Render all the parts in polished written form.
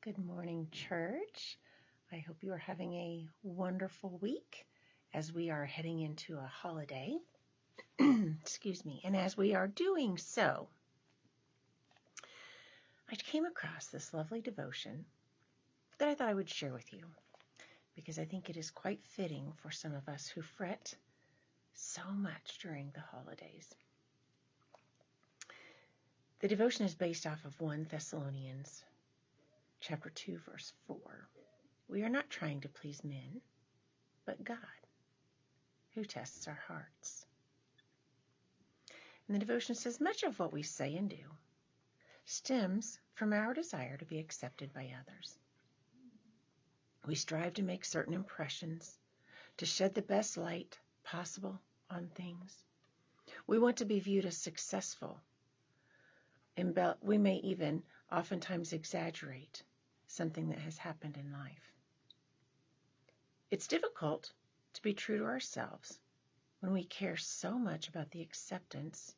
Good morning, church. I hope you are having a wonderful week as we are heading into a holiday. Excuse me. And as we are doing so, I came across this lovely devotion that I thought I would share with you because I think it is quite fitting for some of us who fret so much during the holidays. The devotion is based off of 1 Thessalonians chapter 2, verse 4. We are not trying to please men, but God, who tests our hearts. And the devotion says, much of what we say and do stems from our desire to be accepted by others. We strive to make certain impressions, to shed the best light possible on things. We want to be viewed as successful, and we may even oftentimes exaggerate something that has happened in life. It's difficult to be true to ourselves when we care so much about the acceptance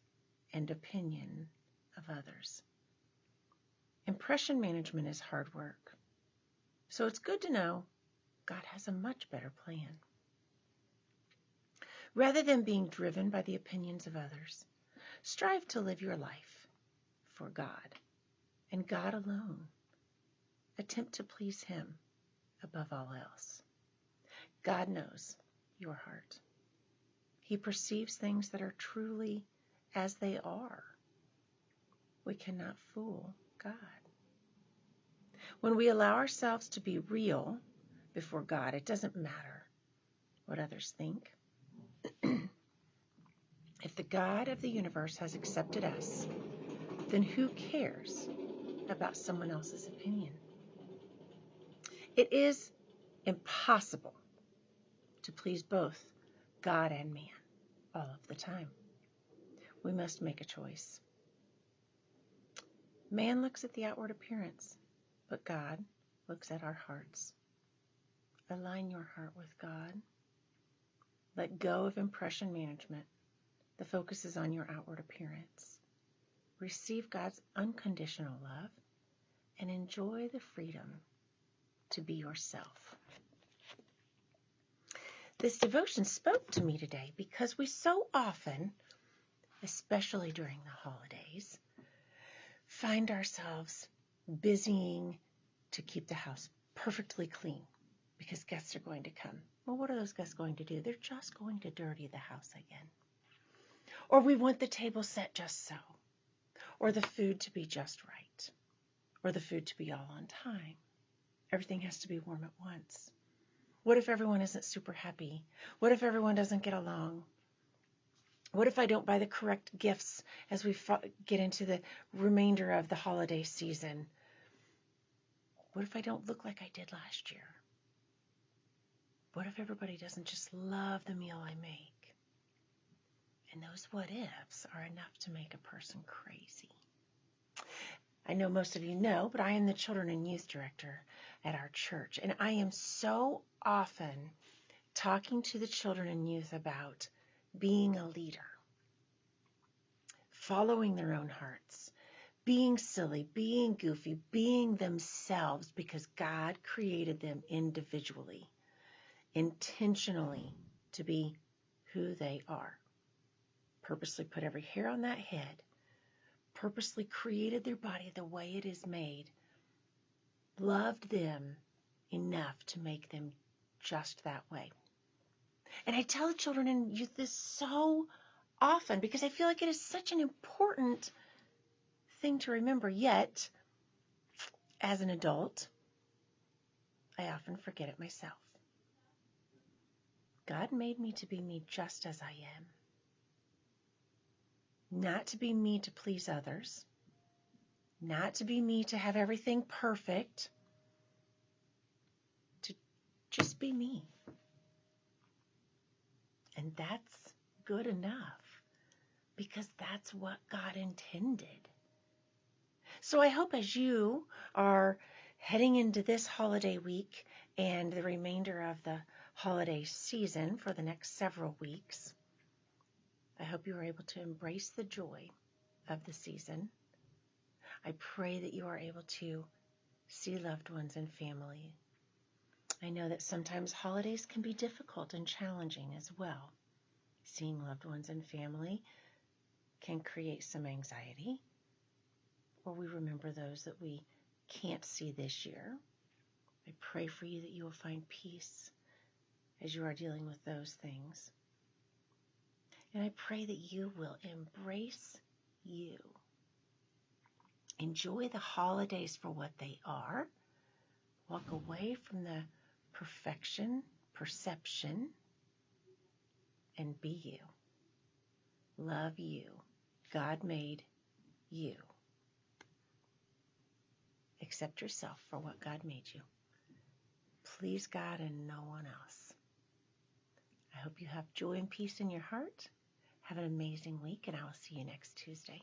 and opinion of others. Impression management is hard work, so it's good to know God has a much better plan. Rather than being driven by the opinions of others, strive to live your life for God and God alone. Attempt to please Him above all else. God knows your heart. He perceives things that are truly as they are. We cannot fool God. When we allow ourselves to be real before God, it doesn't matter what others think. If the God of the universe has accepted us, then who cares about someone else's opinion? It is impossible to please both God and man all of the time. We must make a choice. Man looks at the outward appearance, but God looks at our hearts. Align your heart with God. Let go of impression management. The focus is on your outward appearance. Receive God's unconditional love and enjoy the freedom to be yourself. This devotion spoke to me today because we so often, especially during the holidays, find ourselves busying to keep the house perfectly clean because guests are going to come. Well, what are those guests going to do? They're just going to dirty the house again. Or we want the table set just so. Or the food to be just right. Or the food to be all on time. Everything has to be warm at once. What if everyone isn't super happy? What if everyone doesn't get along? What if I don't buy the correct gifts as we get into the remainder of the holiday season? What if I don't look like I did last year? What if everybody doesn't just love the meal I make? And those what ifs are enough to make a person crazy. I know most of you know, but I am the Children and Youth Director at our church. And I am so often talking to the children and youth about being a leader, following their own hearts, being silly, being goofy, being themselves because God created them individually, intentionally to be who they are. Purposely put every hair on that head, purposely created their body the way it is made, loved them enough to make them just that way. And I tell the children and youth this so often because I feel like it is such an important thing to remember. Yet, as an adult, I often forget it myself. God made me to be me just as I am. Not to be me to please others. Not to be me to have everything perfect. To just be me. And that's good enough because that's what God intended. So I hope as you are heading into this holiday week and the remainder of the holiday season for the next several weeks, I hope you are able to embrace the joy of the season. I pray that you are able to see loved ones and family. I know that sometimes holidays can be difficult and challenging as well. Seeing loved ones and family can create some anxiety, or we remember those that we can't see this year. I pray for you that you will find peace as you are dealing with those things. And I pray that you will embrace you. Enjoy the holidays for what they are. Walk away from the perfection, perception, and be you. Love you. God made you. Accept yourself for what God made you. Please God and no one else. I hope you have joy and peace in your heart. Have an amazing week, and I will see you next Tuesday.